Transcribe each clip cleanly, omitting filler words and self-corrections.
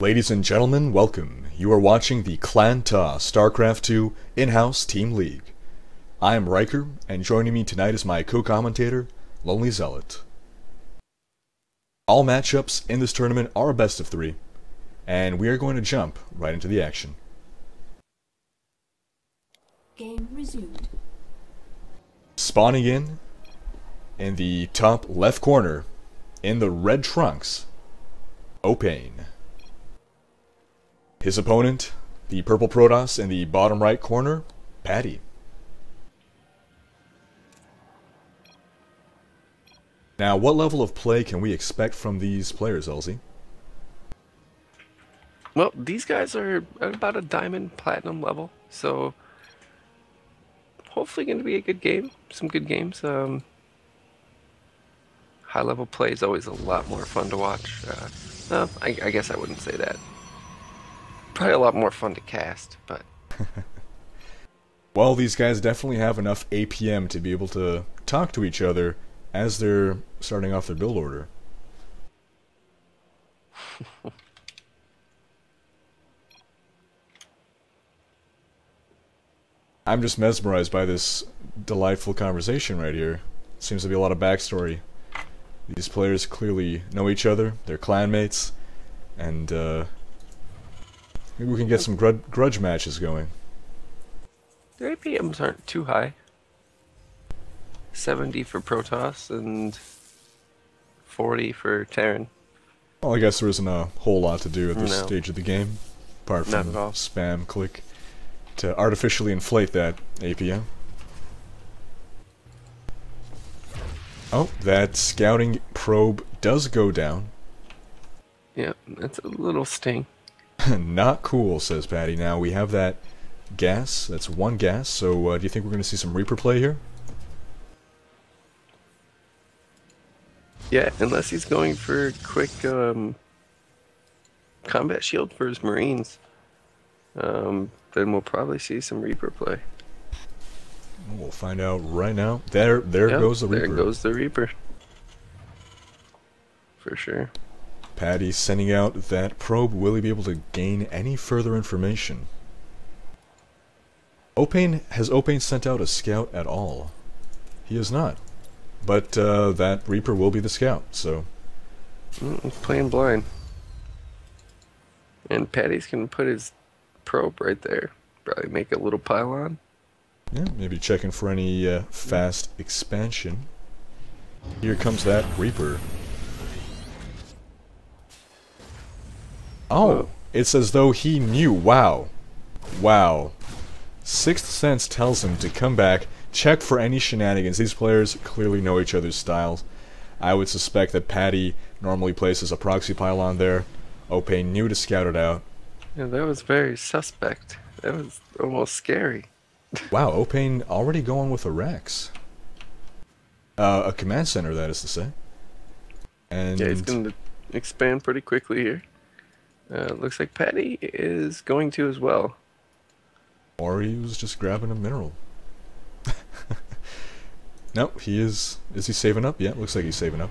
Ladies and gentlemen, welcome. You are watching the Clan TAW StarCraft 2 in-house team league. I am Riker, and joining me tonight is my co-commentator, Lonely Zealot. All matchups in this tournament are a best of 3, and we are going to jump right into the action. Game resumed. Spawning in the top left corner, in the red trunks, Opane. His opponent, the purple Protoss in the bottom right corner, Paddy. Now, what level of play can we expect from these players, Elsie? Well, these guys are at about a diamond platinum level, so hopefully going to be a good game. Some good games. High level play is always a lot more fun to watch. I guess I wouldn't say that. Probably a lot more fun to cast, but... Well, these guys definitely have enough APM to be able to talk to each other as they're starting off their build order. I'm just mesmerized by this delightful conversation right here. Seems to be a lot of backstory. These players clearly know each other, they're clanmates, and maybe we can get some grudge matches going. Their APMs aren't too high. 70 for Protoss and 40 for Terran. Well, I guess there isn't a whole lot to do at this No. stage of the game, apart Not from at all. spam click to artificially inflate that APM. Oh, that scouting probe does go down. Yeah, that's a little sting. Not cool, says Paddy. Now we have that gas. That's one gas. So do you think we're going to see some Reaper play here? Yeah, unless he's going for quick combat shield for his Marines, then we'll probably see some Reaper play. We'll find out right now. There Yep, goes the Reaper. There goes the Reaper. For sure. Paddy sending out that probe. Will he be able to gain any further information? Has Opane sent out a scout at all? He has not. But that Reaper will be the scout, so... Playing blind. And Paddy's gonna put his probe right there. Probably make a little pylon. Yeah, maybe checking for any fast expansion. Here comes that Reaper. Oh, Whoa. it's as though he knew. Wow. Wow. Sixth Sense tells him to come back, check for any shenanigans. These players clearly know each other's styles. I would suspect that Paddy normally places a proxy pylon there. Opane knew to scout it out. Yeah, that was very suspect. That was almost scary. Wow, Opane already going with a Rex. A command center, that is to say. And Yeah, he's going to expand pretty quickly here. Looks like Paddy is going to as well. or he was just grabbing a mineral. Nope, he is. Is he saving up? Yeah, looks like he's saving up.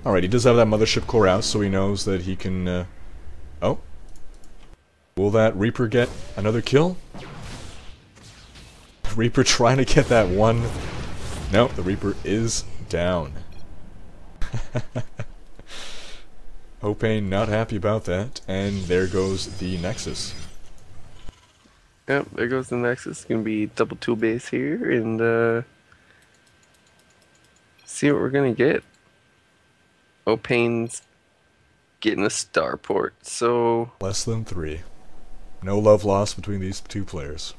Alright, he does have that mothership core out, so he knows that he can, Oh. Will that Reaper get another kill? Reaper trying to get that one. Nope, the Reaper is down. Opane not happy about that, and there goes the Nexus. Yep, there goes the Nexus. It's gonna be double 2 base here, and see what we're gonna get. Opane's getting a starport, so Less than 3. No love lost between these two players.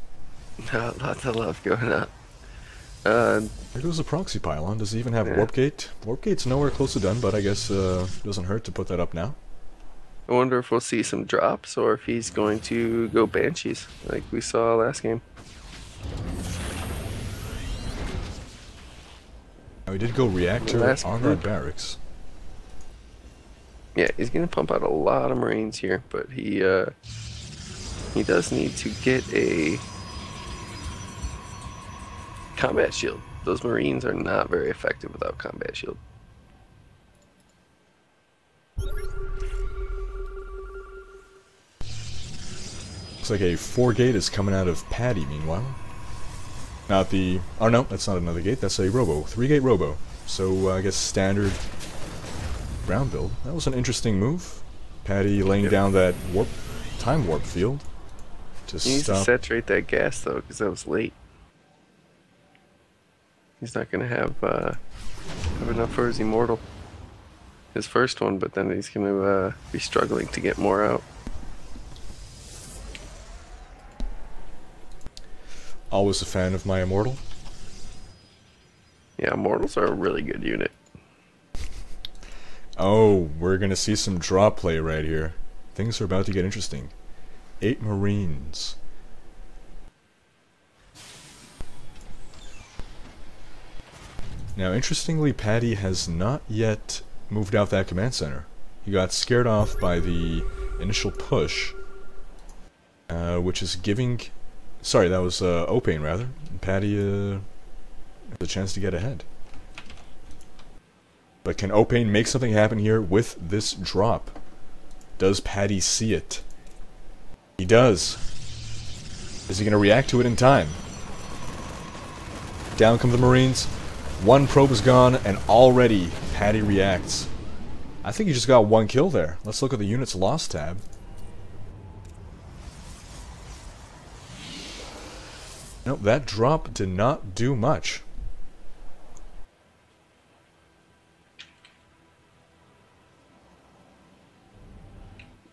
lots of love going on. There goes the proxy pylon. Does he even have Yeah. warp gate? Warp gate's nowhere close to done, but I guess doesn't hurt to put that up now. I wonder if we'll see some drops or if he's going to go Banshees like we saw last game. Now he did go reactor Last on group. that barracks. Yeah, he's gonna pump out a lot of Marines here, but he does need to get a combat shield. Those Marines are not very effective without combat shield. Looks like a 4 gate is coming out of Paddy, meanwhile. Not the... Oh no, that's not another gate, that's a robo. 3 gate robo. So I guess standard ground build. That was an interesting move. Paddy laying down that time warp field to He needs to stop. saturate that gas though, because that was late. He's not gonna have enough for his immortal, his first one, but then he's gonna be struggling to get more out. Always a fan of my immortal. Yeah, immortals are a really good unit. Oh, we're gonna see some draw play right here. Things are about to get interesting. 8 Marines. Now, interestingly, Paddy has not yet moved out that command center. He got scared off by the initial push, which is giving... Sorry, that was Opane, rather. Paddy has a chance to get ahead. But can Opane make something happen here with this drop? Does Paddy see it? He does. Is he going to react to it in time? Down come the Marines. 1 probe is gone, and already Paddy reacts. I think he just got 1 kill there. Let's look at the units lost tab. Nope, that drop did not do much.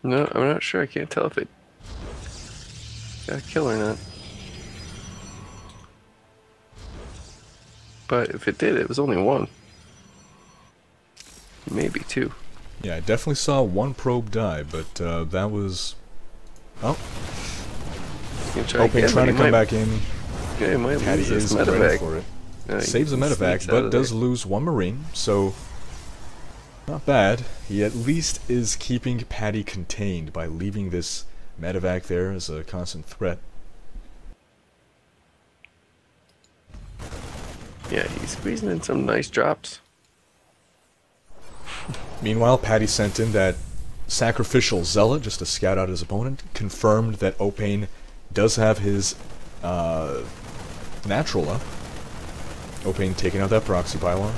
No, I'm not sure. I can't tell if it got a kill or not. But if it did, it was only 1. Maybe 2. Yeah, I definitely saw 1 probe die, but that was... Oh. Opane trying to come back in. Yeah, he might Paddy lose this is ready medevac. for it. Yeah, Saves the he medevac, sneaks out but of does there. lose 1 Marine, so... Not bad. He at least is keeping Paddy contained by leaving this medevac there as a constant threat. Yeah, he's squeezing in some nice drops. Meanwhile, Paddy sent in that sacrificial zealot just to scout out his opponent, confirmed that Opane does have his natural up. Opane taking out that proxy pylon.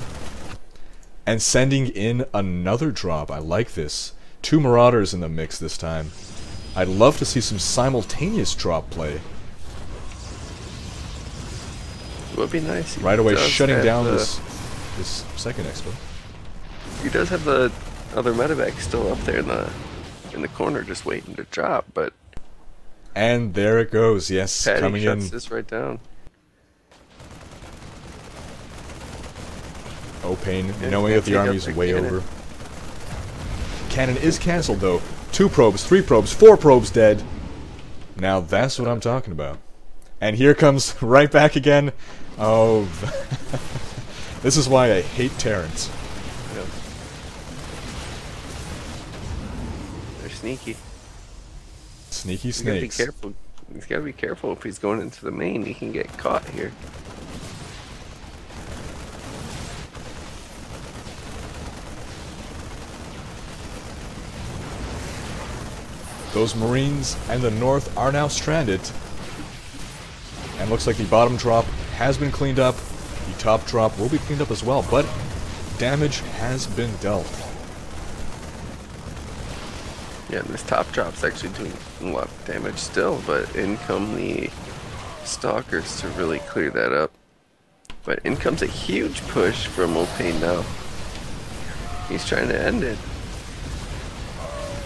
And sending in another drop. I like this. 2 Marauders in the mix this time. I'd love to see some simultaneous drop play. It would be nice. He Right away does shutting have down the- this second expo. He does have the other medevac still up there in the corner, just waiting to drop. But And there it goes. Yes, Paddy coming shuts in. this right down. Opane, Yeah, knowing that the take out army's the way cannon. over. Cannon is cancelled though. 2 probes, 3 probes, 4 probes dead. Now that's what I'm talking about. And here comes right back again. Oh, this is why I hate Terrans. Yeah. They're sneaky. Sneaky He's gotta be snakes. careful. He's gotta be careful if he's going into the main. He can get caught here. Those Marines and the North are now stranded. And looks like the bottom drop has been cleaned up. The top drop will be cleaned up as well, but damage has been dealt. Yeah, and this top drop's actually doing a lot of damage still, but in come the stalkers to really clear that up. But in comes a huge push from Opane now. He's trying to end it.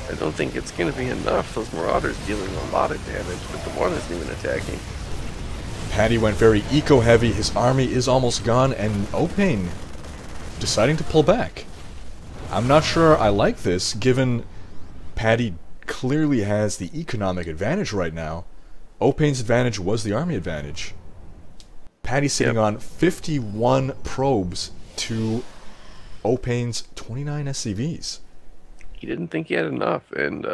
I don't think it's going to be enough. Those Marauders dealing a lot of damage, but the one isn't even attacking. Paddy went very eco-heavy, his army is almost gone, and Opane deciding to pull back. I'm not sure I like this, given Paddy clearly has the economic advantage right now. Opane's advantage was the army advantage. Paddy sitting on 51 probes to Opane's 29 SCVs. He didn't think he had enough, and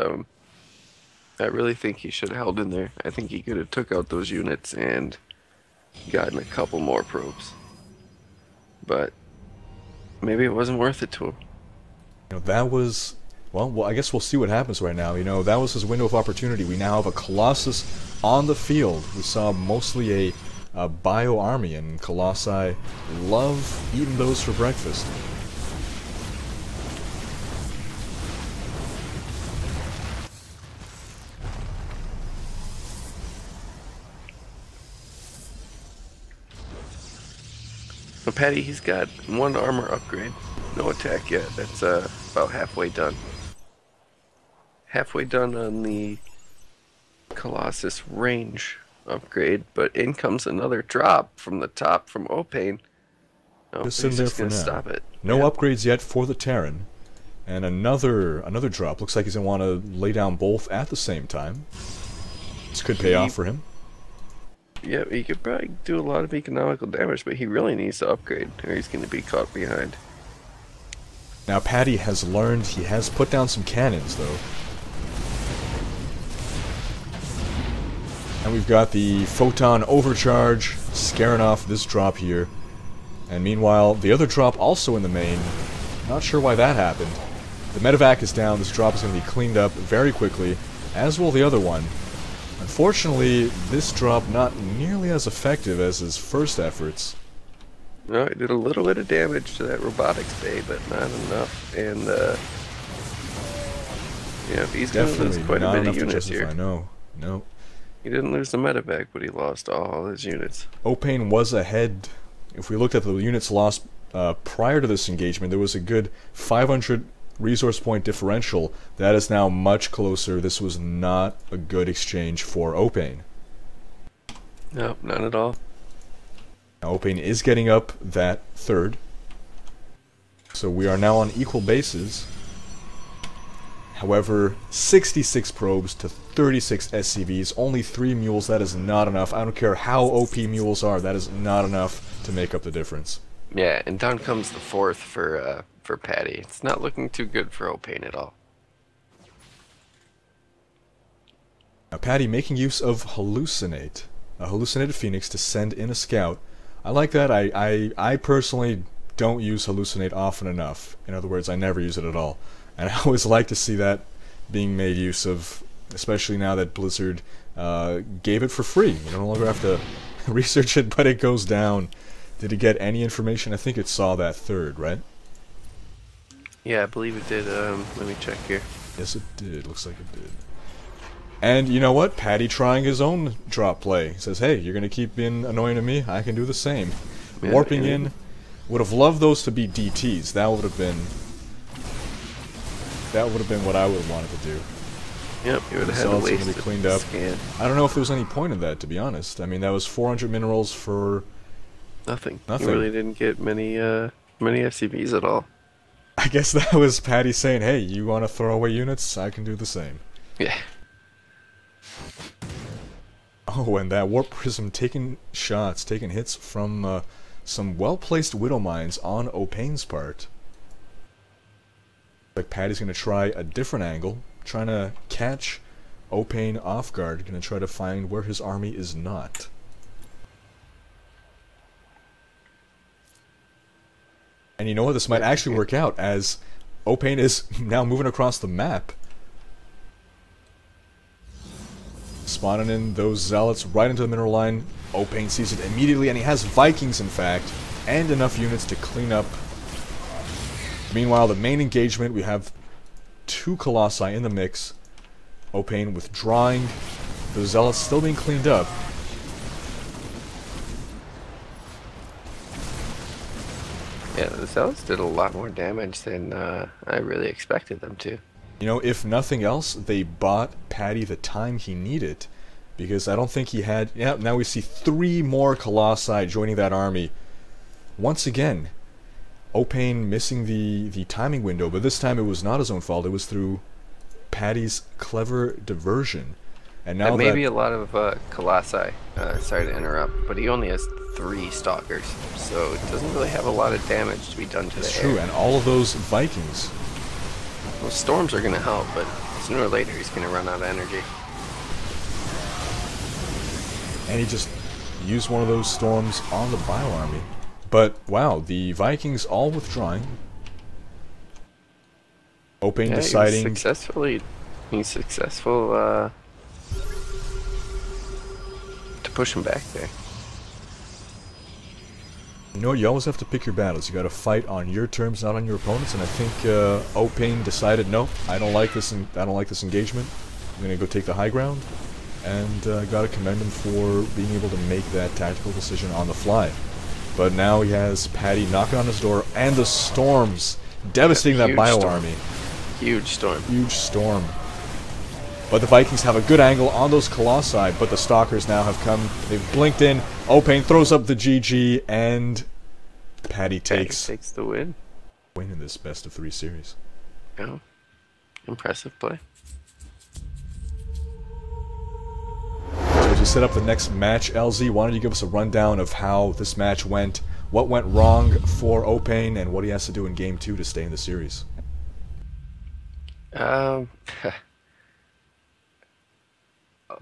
I really think he should have held in there. I think he could have took out those units and gotten a couple more probes. But maybe it wasn't worth it to him. You know, that was Well, I guess we'll see what happens right now. You know, that was his window of opportunity. We now have a Colossus on the field. We saw mostly a bio army, and Colossi love eating those for breakfast. Well, Paddy, he's got one armor upgrade. No attack yet. That's about halfway done. Halfway done on the Colossus range upgrade, but in comes another drop from the top from Opane. Oh, Just he's sitting there just for gonna now. stop it. No Yeah. upgrades yet for the Terran. And another drop. Looks like he's going to want to lay down both at the same time. This could pay off for him. Yeah, he could probably do a lot of economical damage, but he really needs to upgrade, or he's going to be caught behind. Now Paddy has learned, he has put down some cannons though. And we've got the photon overcharge scaring off this drop here. And meanwhile, the other drop also in the main. Not sure why that happened. The medevac is down, this drop is going to be cleaned up very quickly, as will the other one. Unfortunately, this drop not nearly as effective as his first efforts. No, it did a little bit of damage to that robotics bay, but not enough. And, yeah, he's going to lose quite a bit of units here. No. He didn't lose the medevac, but he lost all his units. Opane was ahead. If we looked at the units lost prior to this engagement, there was a good 500 resource point differential. That is now much closer. This was not a good exchange for Opane. No, not at all. Now Opane is getting up that third. So we are now on equal bases. However, 66 probes to 36 SCVs, only 3 mules, that is not enough. I don't care how OP mules are, that is not enough to make up the difference. Yeah, and down comes the fourth for Paddy. It's not looking too good for Opane at all. Now Paddy making use of Hallucinate. A Hallucinated Phoenix to send in a scout. I like that. I personally don't use Hallucinate often enough. In other words, I never use it at all. And I always like to see that being made use of, especially now that Blizzard gave it for free. You no longer have to research it, but it goes down. Did it get any information? I think it saw that third, right? Yeah, I believe it did. Let me check here. Yes, it did. Looks like it did. And you know what? Paddy trying his own drop play. He says, hey, you're going to keep being annoying to me? I can do the same. Yeah, Warping in. Would have loved those to be DTs. That would have been what I would have wanted to do. Yep, you would have had to Cells waste gonna be cleaned up. Scan. I don't know if there was any point in that, to be honest. I mean, that was 400 minerals for Nothing. Nothing. You really didn't get many SCVs at all. I guess that was Paddy saying, hey, you want to throw away units? I can do the same. Yeah. Oh, and that Warp Prism taking shots, taking hits from some well-placed Widow Mines on Opane's part. Like Paddy's going to try a different angle, trying to catch Opane off guard, going to try to find where his army is not. And you know what? This might actually work out, as Opane is now moving across the map. Spawning in those zealots right into the mineral line. Opane sees it immediately, and he has Vikings, in fact, and enough units to clean up. Meanwhile, the main engagement, we have 2 Colossi in the mix. Opane withdrawing. The zealots still being cleaned up. Yeah, the Zealots did a lot more damage than I really expected them to. You know, if nothing else, they bought Paddy the time he needed. Because I don't think he had... Yeah, now we see 3 more Colossi joining that army. Once again, Opane missing the timing window, but this time it was not his own fault. It was through Paddy's clever diversion. And now that may be a lot of Colossi. Sorry to interrupt, but he only has 3 Stalkers, so it doesn't really have a lot of damage to be done to the air. It's true, and all of those Vikings. Well, storms are going to help, but sooner or later he's going to run out of energy. And he just used one of those storms on the Bio Army. But, wow, the Vikings all withdrawing. Opane Yeah, deciding. He's successful to push him back there. You know, you always have to pick your battles. You got to fight on your terms, not on your opponents. And I think Opane decided, no, I don't like this. I don't like this engagement. I'm gonna go take the high ground. And got to commend him for being able to make that tactical decision on the fly. But now he has Paddy knocking on his door, and the storms devastating that bio army. Huge storm. Huge storm. But the Vikings have a good angle on those Colossi, but the Stalkers now have come. They've blinked in. Opane throws up the GG, and Paddy takes the win. Win in this best of 3 series. Yeah. Impressive play. To set up the next match, LZ, why don't you give us a rundown of how this match went, what went wrong for Opane, and what he has to do in Game 2 to stay in the series?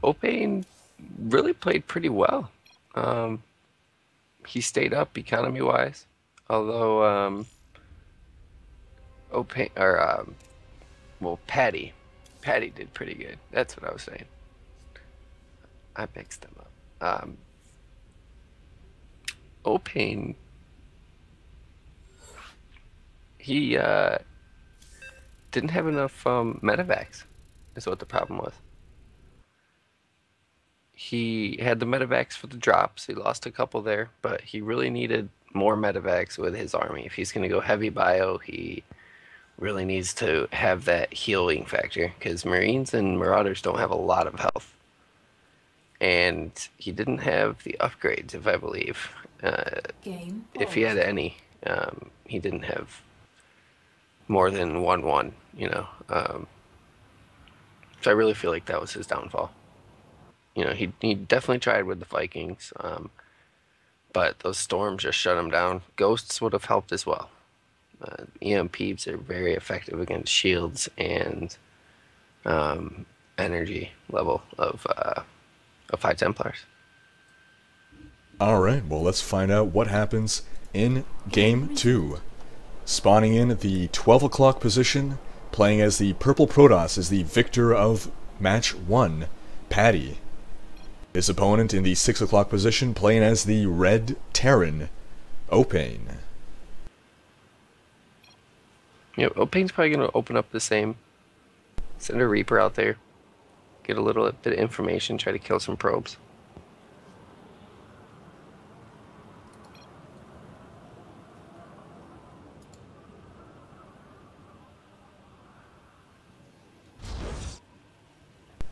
Opane really played pretty well. He stayed up economy-wise, although Paddy did pretty good. That's what I was saying. I mixed them up. Opane, he didn't have enough medevacs, is what the problem was. He had the medevacs for the drops. He lost a couple there, but he really needed more medevacs with his army. If he's going to go heavy bio, he really needs to have that healing factor, because Marines and Marauders don't have a lot of health. And he didn't have the upgrades, if I believe. If he had any, he didn't have more than 1-1, you know. So I really feel like that was his downfall. You know, he definitely tried with the Vikings, but those storms just shut him down. Ghosts would have helped as well. EMPs are very effective against shields and energy level of 5 Templars. Alright, well let's find out what happens in Game 2. Spawning in at the 12 o'clock position, playing as the Purple Protoss is the victor of Match 1, Paddy. His opponent in the 6 o'clock position, playing as the Red Terran, Opane. Yeah, Opane's probably going to open up the same. Send a Reaper out there. Get a little bit of information, try to kill some probes.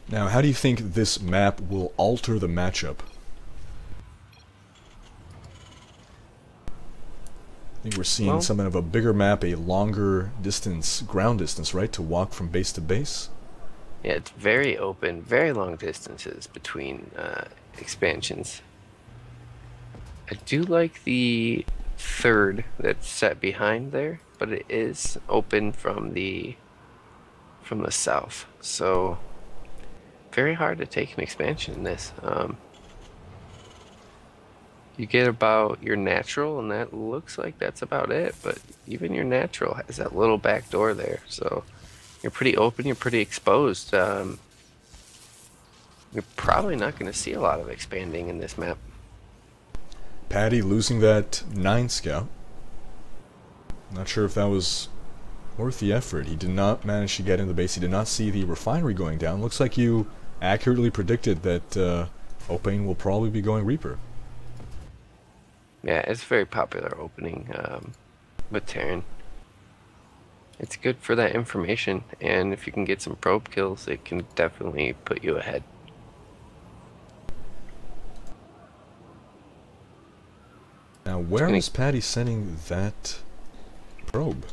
Now, how do you think this map will alter the matchup? I think we're seeing something of a bigger map, a longer distance, ground distance, right, to walk from base to base? Yeah, it's very open, very long distances between expansions. I do like the third that's set behind there, but it is open from the south, so very hard to take an expansion in this. You get about your natural, and that looks like that's about it, but even your natural has that little back door there, so you're pretty open, you're pretty exposed. You're probably not going to see a lot of expanding in this map. Paddy losing that 9 scout. Not sure if that was worth the effort. He did not manage to get in the base. He did not see the refinery going down. Looks like you accurately predicted that Opane will probably be going Reaper. Yeah, it's a very popular opening with Terran. It's good for that information, and if you can get some probe kills, it can definitely put you ahead. Now, where is Paddy sending that probe?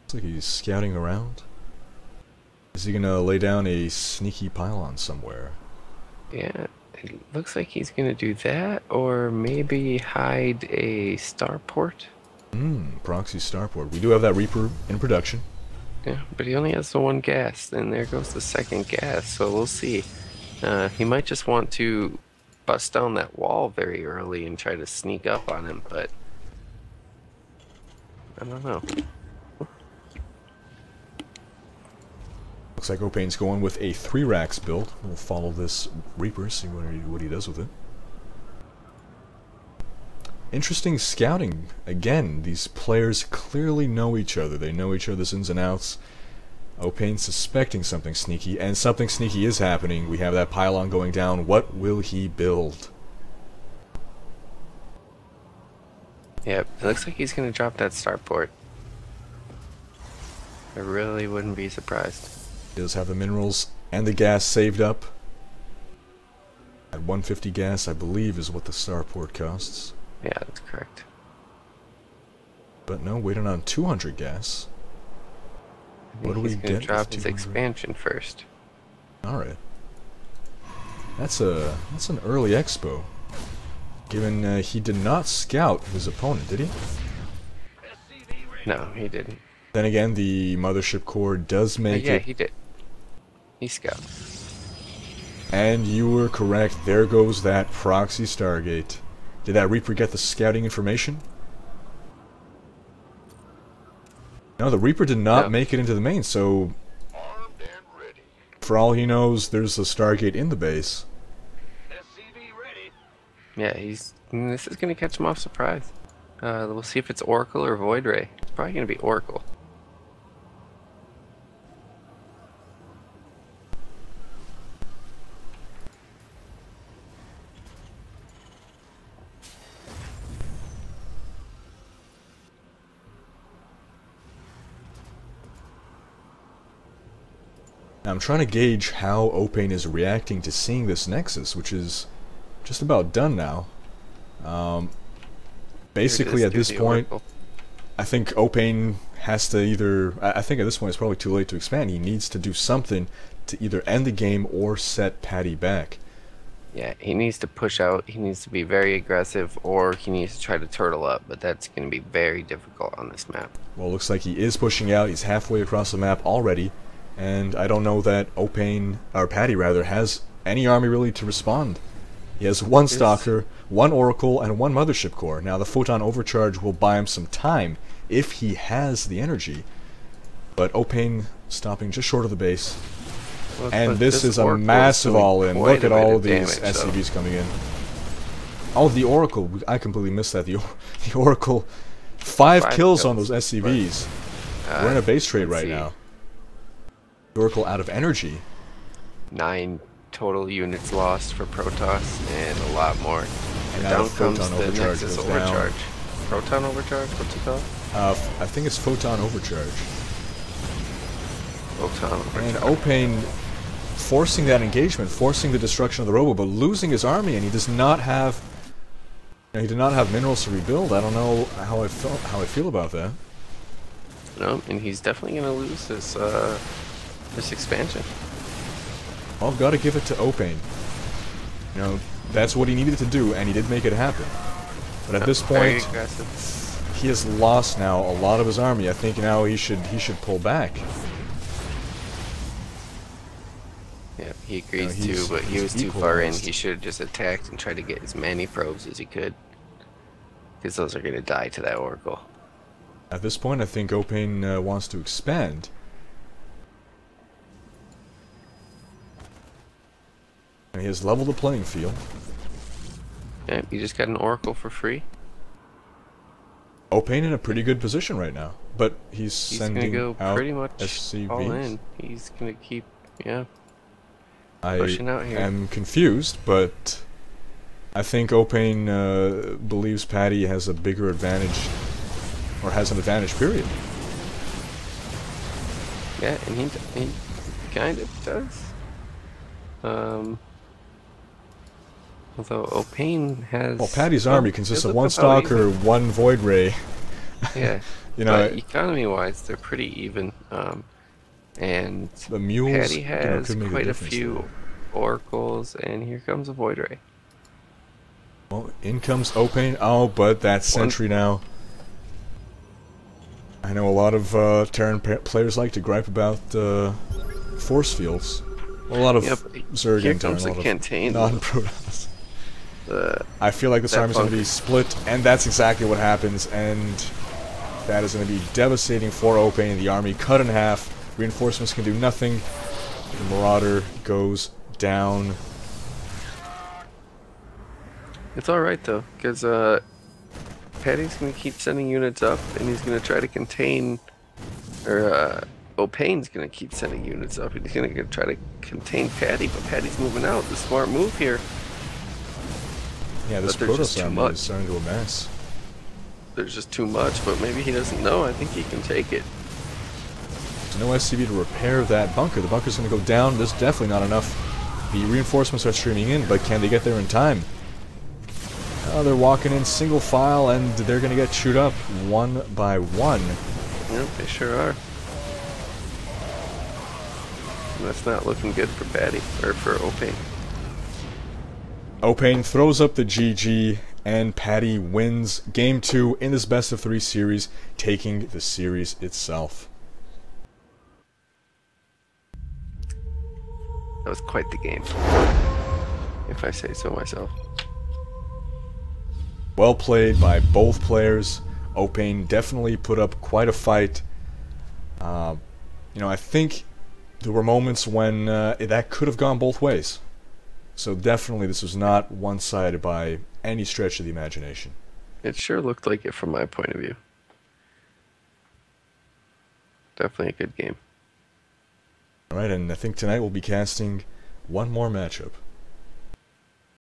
Looks like he's scouting around. Is he gonna lay down a sneaky pylon somewhere? Yeah, it looks like he's gonna do that, or maybe hide a starport. Proxy starport. We do have that Reaper in production. Yeah, but he only has the 1 gas, and there goes the 2nd gas, so we'll see. He might just want to bust down that wall very early and try to sneak up on him, but I don't know. Looks like Opane's going with a 3 racks build. We'll follow this Reaper, see what he does with it. Interesting scouting. Again, these players clearly know each other. They know each other's ins and outs. Opane suspecting something sneaky, and something sneaky is happening. We have that pylon going down. What will he build? Yep, it looks like he's going to drop that starport. I really wouldn't be surprised. He does have the minerals and the gas saved up. At 150 gas, I believe, is what the starport costs. Yeah, that's correct. But no, waiting on 200 gas. What do we get? He's going to drop his expansion first. Alright. That's an early expo. Given he did not scout his opponent, did he? No, he didn't. Then again, the mothership core does make yeah, it. he did. He scouted. And you were correct. There goes that proxy Stargate. Did that Reaper get the scouting information? No, the Reaper did not make it into the main, so for all he knows, there's a Stargate in the base. Yeah, this is going to catch him off surprise. We'll see if it's Oracle or Void Ray. It's probably going to be Oracle. I'm trying to gauge how Opane is reacting to seeing this Nexus, which is just about done now. Basically, at this point, I think Opane has to either... I think at this point it's probably too late to expand. He needs to do something to either end the game or set Paddy back. Yeah, he needs to push out, he needs to be very aggressive, or he needs to try to turtle up, but that's going to be very difficult on this map. Well, it looks like he is pushing out. He's halfway across the map already. And I don't know that Opane, or Paddy rather, has any army really to respond. He has one Stalker, one Oracle, and one Mothership Core. Now the Photon Overcharge will buy him some time if he has the energy. But Opane stopping just short of the base. Well, and this is a massive all-in. Look at all these SCVs coming in. Oh, the Oracle. I completely missed that. The Oracle. 5 kills on those SCVs. We're in a base trade right now. Oracle out of energy. 9 total units lost for Protoss, and a lot more. And now down comes the Nexus Overcharge. Proton Overcharge? What's it called? I think it's Photon Overcharge. Photon Overcharge. And Opane forcing that engagement, forcing the destruction of the Robo, but losing his army, and he does not have... he did not have minerals to rebuild. I don't know how I feel about that. No, and he's definitely going to lose this expansion. Well, I've got to give it to Opane. You know, that's what he needed to do, and he did make it happen. But at this point, he has lost now a lot of his army. I think now he should pull back. Yeah, he agrees too, but he was too far in. He should have just attacked and tried to get as many probes as he could, because those are going to die to that Oracle. At this point, I think Opane wants to expand. And he has leveled the playing field. Yeah, you just got an Oracle for free. Opane in a pretty good position right now, but he's sending gonna go out pretty much SCVs. all in. He's gonna keep, I pushing out here. am confused, but I think Opane believes Paddy has a bigger advantage, or has an advantage, period. Yeah, and he kind of does. Although Opane has... Well, Paddy's army consists of 1 Stalker, 1 Void Ray. Yeah, you know, economy-wise, they're pretty even. And the mules, Paddy has quite a few Oracles, and here comes a Void Ray. Well, in comes Opane. Oh, but that sentry now. I know a lot of Terran players like to gripe about force fields. Well, a lot of Zerg and a lot of non-Protoss. I feel like this army is going to be split, and that's exactly what happens, and that is going to be devastating for Opane. The army cut in half. Reinforcements can do nothing. The Marauder goes down. It's alright though, because Paddy's going to keep sending units up, and he's going to try to contain, or Opane's going to keep sending units up, and he's going to try to contain Paddy, but Paddy's moving out. The smart move here. Yeah, this Protoss army is starting to amass. There's just too much, but maybe he doesn't know. I think he can take it. There's no SCV to repair that bunker. The bunker's going to go down. There's definitely not enough. The reinforcements are streaming in, but can they get there in time? Oh, they're walking in single file, and they're going to get chewed up one by one. Yep, they sure are. And that's not looking good for Paddy, or for Opane. Opane throws up the GG, and Paddy wins Game 2 in this best-of-3 series, taking the series itself. That was quite the game, if I say so myself. Well played by both players. Opane definitely put up quite a fight. You know, I think there were moments when that could have gone both ways. So definitely this was not one-sided by any stretch of the imagination. It sure looked like it from my point of view. Definitely a good game. Alright, and I think tonight we'll be casting one more matchup.